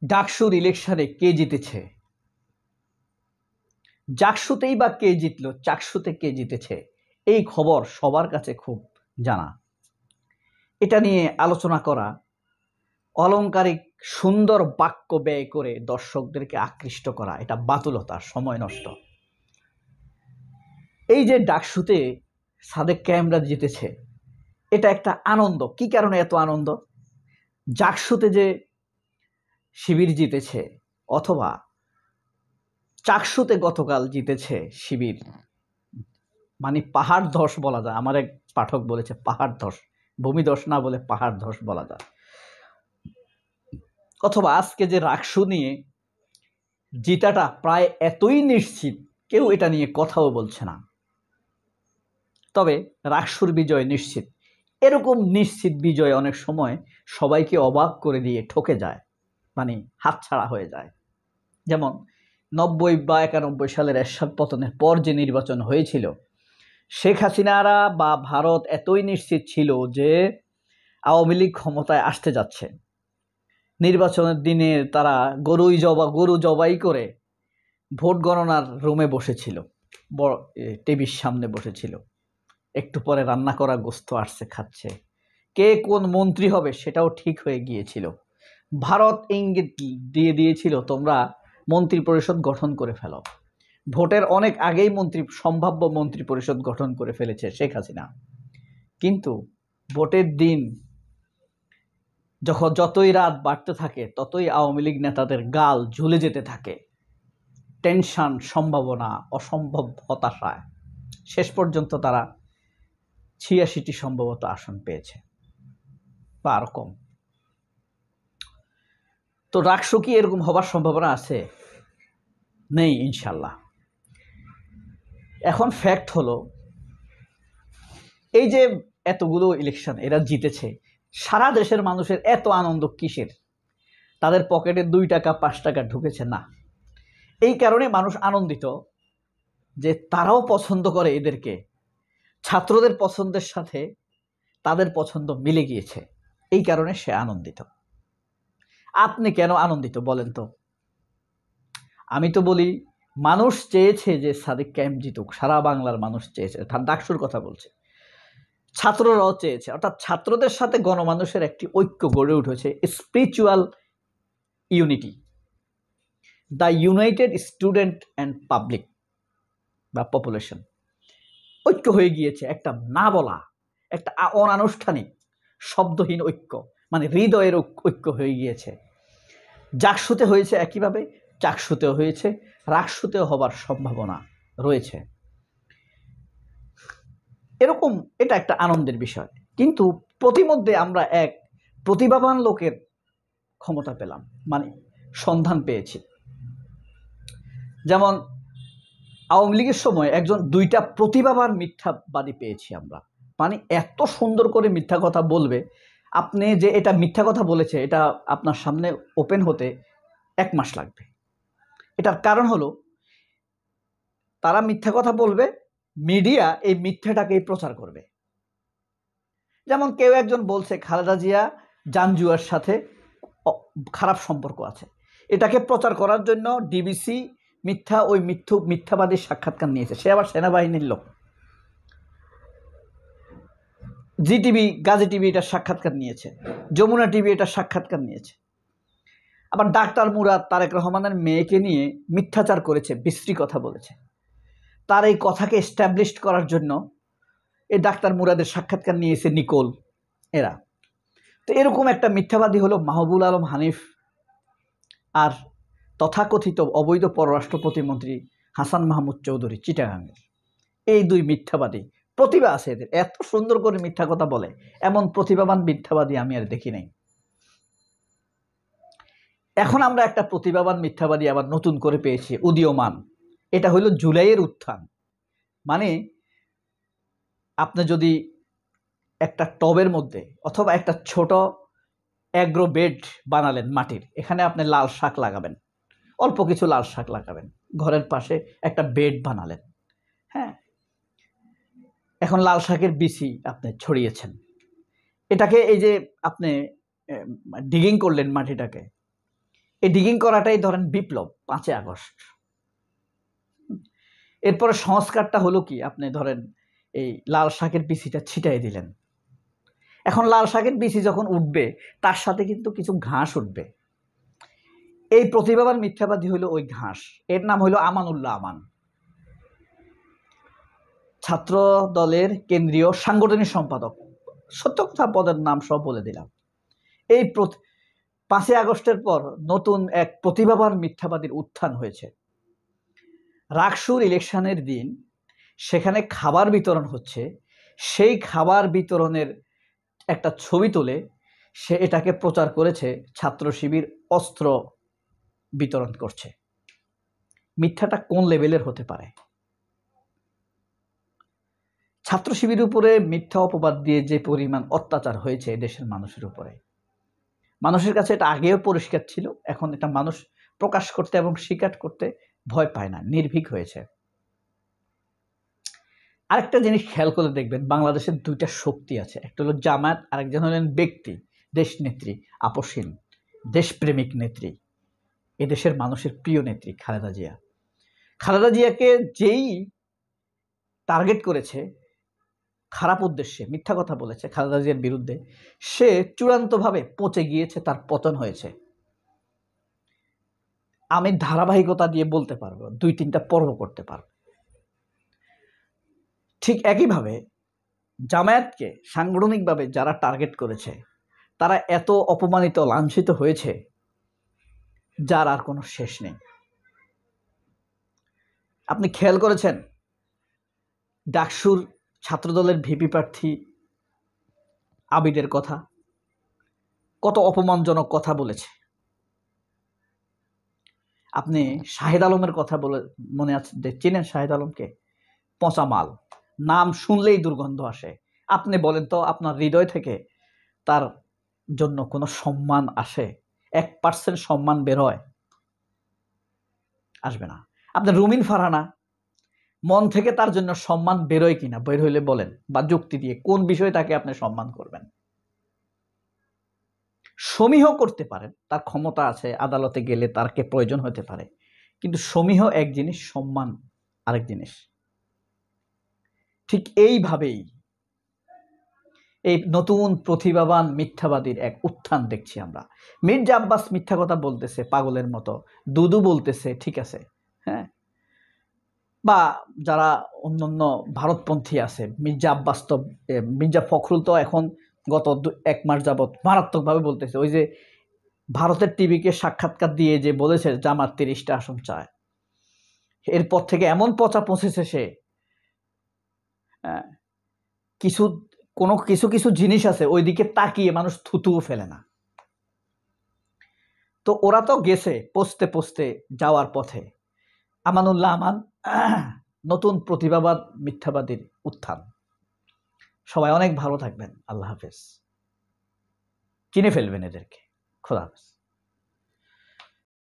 ডাকসুর ইলেকশনে কে জিতেছে? জাকসুতেই বা কে জিতলো, চাকসুতে কে জিতেছে, এই খবর সবার কাছে খুব জানা। এটা নিয়ে আলোচনা করা, অলংকারিক সুন্দর বাক্য ব্যয় করে দর্শকদেরকে আকৃষ্ট করা, এটা বাতুলতা, সময় নষ্ট। এই যে ডাকসুতে সাদেক কায়েমরা জিতেছে, এটা একটা আনন্দ। কি কারণে এত আনন্দ? জাকসুতে যে শিবির জিতেছে, অথবা চাকসুতে গতকাল জিতেছে শিবির, মানে পাহাড় ধস বলা যায়। আমার এক পাঠক বলেছে পাহাড় ধস, ভূমিধস না বলে পাহাড় ধস বলা যায়। অথবা আজকে যে রাকসু নিয়ে জিতাটা প্রায় এতই নিশ্চিত, কেউ এটা নিয়ে কথাও বলছে না। তবে রাকসুর বিজয় নিশ্চিত। এরকম নিশ্চিত বিজয় অনেক সময় সবাইকে অবাক করে দিয়ে ঠকে যায়, মানে হাতছাড়া হয়ে যায়। যেমন 90 বা 91 সালের এরশাদ পতনের পর যে নির্বাচন হয়েছিল, শেখ হাসিনারা বা ভারত এতই নিশ্চিত ছিল যে আওয়ামী লীগ ক্ষমতায় আসতে যাচ্ছে। নির্বাচনের দিনে তারা গরু জবাই করে ভোট গণনার রুমে বসেছিল, বড় টিভির সামনে বসেছিল। একটু পরে রান্না করা গোস্ত আসছে, খাচ্ছে। কে কোন মন্ত্রী হবে সেটাও ঠিক হয়ে গিয়েছিল। ভারত ইঙ্গিত দিয়ে দিয়েছিল, তোমরা মন্ত্রী পরিষদ গঠন করে ফেলো। ভোটের অনেক আগেই সম্ভাব্য মন্ত্রী পরিষদ গঠন করে ফেলেছে শেখ হাসিনা। কিন্তু ভোটের দিন যতই রাত বাড়তে থাকে, ততই আওয়ামী লীগ নেতাদের গাল ঝুলে যেতে থাকে। টেনশন, সম্ভাবনা, অসম্ভব হতাশায় শেষ পর্যন্ত তারা 86টি সম্ভবত আসন পেয়েছে, বা আরো কম। তো রাকসু কি এরকম হবার সম্ভাবনা আছে? নেই ইনশাল্লাহ। এখন ফ্যাক্ট হলো, এই যে এতগুলো ইলেকশন এরা জিতেছে, সারা দেশের মানুষের এত আনন্দ কিসের? তাদের পকেটে 2 টাকা 5 টাকা ঢুকেছে না। এই কারণে মানুষ আনন্দিত যে তারাও পছন্দ করে এদেরকে। ছাত্রদের পছন্দের সাথে তাদের পছন্দ মিলে গিয়েছে, এই কারণে সে আনন্দিত। আপনি কেন আনন্দিত বলেন তো? আমি তো বলি, মানুষ চেয়েছে যে সাদেক কায়েম জিতুক, সারা বাংলার মানুষ চেয়েছে। ডাকসুর কথা বলছে, ছাত্ররাও চেয়েছে। অর্থাৎ ছাত্রদের সাথে গণমানুষের একটি ঐক্য গড়ে উঠেছে, spiritual unity, the United student and public বা পপুলেশন ঐক্য হয়ে গিয়েছে। একটা না বলা, একটা অনানুষ্ঠানিক শব্দহীন ঐক্য, মানে হৃদয়ের ঐক্য হয়ে গিয়েছে। জাকসুতে হয়েছে একইভাবে, চাকসুতেও হয়েছে, রাকসুতেও হবার সম্ভাবনা রয়েছে। এরকম এটা একটা আনন্দের বিষয়। কিন্তু প্রতিমধ্যে আমরা এক প্রতিভাবান লোকের ক্ষমতা পেলাম, মানে সন্ধান পেয়েছি। যেমন আওয়ামী লীগের সময় একজন 2টা প্রতিভাবান মিথ্যাবাদী পেয়েছি আমরা। মানে এত সুন্দর করে মিথ্যা কথা বলবে, আপনি যে এটা মিথ্যা কথা বলেছে এটা আপনার সামনে ওপেন হতে 1 মাস লাগবে। এটার কারণ হলো, তারা মিথ্যা কথা বলবে, মিডিয়া এই মিথ্যাটাকেই প্রচার করবে। যেমন কেউ একজন বলছে খালেদা জিয়া জানজুয়ার সাথে খারাপ সম্পর্ক আছে, এটাকে প্রচার করার জন্য ডিবিসি মিথ্যাবাদীর সাক্ষাৎকার নিয়েছে। সে আবার সেনাবাহিনীর লোক। জি টিভি, গাজী টিভি এটার সাক্ষাৎকার নিয়েছে, যমুনা টিভি এটার সাক্ষাৎকার নিয়েছে। আবার ডাক্তার মুরাদ তারেক রহমানের মেয়েকে নিয়ে মিথ্যাচার করেছে, বিশ্রী কথা বলেছে। তার এই কথাকে এস্টাবলিশ করার জন্য এই ডাক্তার মুরাদের সাক্ষাৎকার নিয়েছে নিকোল, এরা। তো এরকম একটা মিথ্যাবাদী হলো মাহবুব আলম হানিফ আর তথাকথিত অবৈধ পররাষ্ট্র প্রতিমন্ত্রী হাসান মাহমুদ চৌধুরী চিটাগাঙ্গের। এই 2 মিথ্যাবাদী, প্রতিভা আছে এদের, এত সুন্দর করে মিথ্যা কথা বলে, এমন প্রতিভাবান মিথ্যাবাদী আমি আর দেখি নাই। এখন আমরা একটা প্রতিভাবান মিথ্যাবাদী আবার নতুন করে পেয়েছি, উদীয়মান। এটা হলো জুলাইয়ের উত্থান। মানে আপনি যদি একটা টবের মধ্যে অথবা একটা ছোট অ্যাগ্রো বেড বানালেন মাটির, এখানে আপনি লাল শাক লাগাবেন, অল্প কিছু লাল শাক লাগাবেন, ঘরের পাশে একটা বেড বানালেন। হ্যাঁ, এখন লাল শাকের বিচি আপনি ছড়িয়েছেন, এটাকে এই যে আপনি ডিগিং করলেন মাটিটাকে, এই ডিগিং করাটাই ধরেন বিপ্লব 5ই আগস্ট। এরপরে সংস্কারটা হলো কি, আপনি ধরেন এই লাল শাকের বিচিটা ছিটাই দিলেন। এখন লাল শাকের বিচি যখন উঠবে তার সাথে কিন্তু কিছু ঘাস উঠবে। এই প্রতিভাবান মিথ্যাবাদী হলো ওই ঘাস, এর নাম হলো আমানুল্লাহ আমান, ছাত্র দলের কেন্দ্রীয় সাংগঠনিক সম্পাদক। সত্য কথা পদের নাম সব বলে দিলাম। এই 5ই আগস্টের পর নতুন এক প্রতিভাবান মিথ্যাবাদীর উত্থান হয়েছে। রাকসুর ইলেকশনের দিন সেখানে খাবার বিতরণ হচ্ছে, সেই খাবার বিতরণের একটা ছবি তুলে সে এটাকে প্রচার করেছে ছাত্র শিবির অস্ত্র বিতরণ করছে। মিথ্যাটা কোন লেভেলের হতে পারে? ছাত্র শিবিরের উপরে মিথ্যা অপবাদ দিয়ে যে পরিমাণ অত্যাচার হয়েছে দেশের মানুষের উপরে, মানুষের কাছে এটা আগেও পরিষ্কার ছিল, এখন এটা মানুষ প্রকাশ করতে এবং স্বীকার করতে ভয় পায় না, নির্ভীক হয়েছে। আরেকটা জিনিস খেয়াল করে দেখবেন, বাংলাদেশের দুইটা শক্তি আছে, একটা হলো জামায়াত, আরেকজন হলেন ব্যক্তি, দেশনেত্রী, আপসহীন দেশপ্রেমিক নেত্রী, এদেশের মানুষের প্রিয় নেত্রী খালেদা জিয়া। খালেদা জিয়াকে যেই টার্গেট করেছে খারাপ উদ্দেশ্যে, মিথ্যা কথা বলেছে খালেদা জিয়ার বিরুদ্ধে, সে চূড়ান্তভাবে পচে গিয়েছে, তার পতন হয়েছে। আমি ধারাবাহিকতা দিয়ে বলতে পারবো, 2-3টা পর্ব করতে পারবো। ঠিক একইভাবে জামায়াতকে সাংগঠনিকভাবে যারা টার্গেট করেছে তারা এত অপমানিত, লাঞ্ছিত হয়েছে যার আর কোনো শেষ নেই। আপনি খেয়াল করেছেন ডাকসুর ছাত্রদলের ভিপি প্রার্থী আবিদের কথা, কত অপমানজনক কথা বলেছে। আপনি শাহেদ আলমের কথা বলে মনে আছে, চেনেন শাহেদ আলমকে? পচা মাল, নাম শুনলেই দুর্গন্ধ আসে। আপনি বলেন তো, আপনার হৃদয় থেকে তার জন্য কোনো সম্মান আসে? 1% সম্মান বের হয়? আসবে না। আপনার রুমিন ফারহানা, মন থেকে তার জন্য সম্মান বেরোয় কিনা? বের হইলে বলেন, বা যুক্তি দিয়ে কোন বিষয়ে তাকে আপনি সম্মান করবেন? সমীহ করতে পারেন, তার ক্ষমতা আছে, আদালতে গেলে তারকে প্রয়োজন হতে পারে, কিন্তু সমীহ এক জিনিস, সম্মান আরেক জিনিস। ঠিক এইভাবেই এই নতুন প্রতিভাবান মিথ্যাবাদীর এক উত্থান দেখছি আমরা। মির্জা আব্বাস মিথ্যা কথা বলতেছে পাগলের মতো, দুদু বলতেছে, ঠিক আছে, হ্যাঁ, বা যারা অন্যান্য ভারতপন্থী আছে, মির্জা আব্বাস তো, মির্জা ফখরুল তো এখন গত 1 মাস যাবৎ মারাত্মকভাবে বলতেছে। ওই যে ভারতের টিভিকে সাক্ষাৎকার দিয়ে যে বলেছে জামাত 30টা আসন চায়, এরপর থেকে এমন পচা পৌঁছেছে সে, কিছু কিছু জিনিস আছে ওইদিকে তাকিয়ে মানুষ থুতুও ফেলে না। তো ওরা তো গেছে পচতে পচতে যাওয়ার পথে। আমানুল্লাহ আমান, নতুন প্রতিভাবাদ মিথ্যাবাদীর উত্থান। সবাই অনেক ভালো থাকবেন। আল্লাহ হাফেজ। চিনে ফেলবেন এদেরকে। খোদা হাফেজ।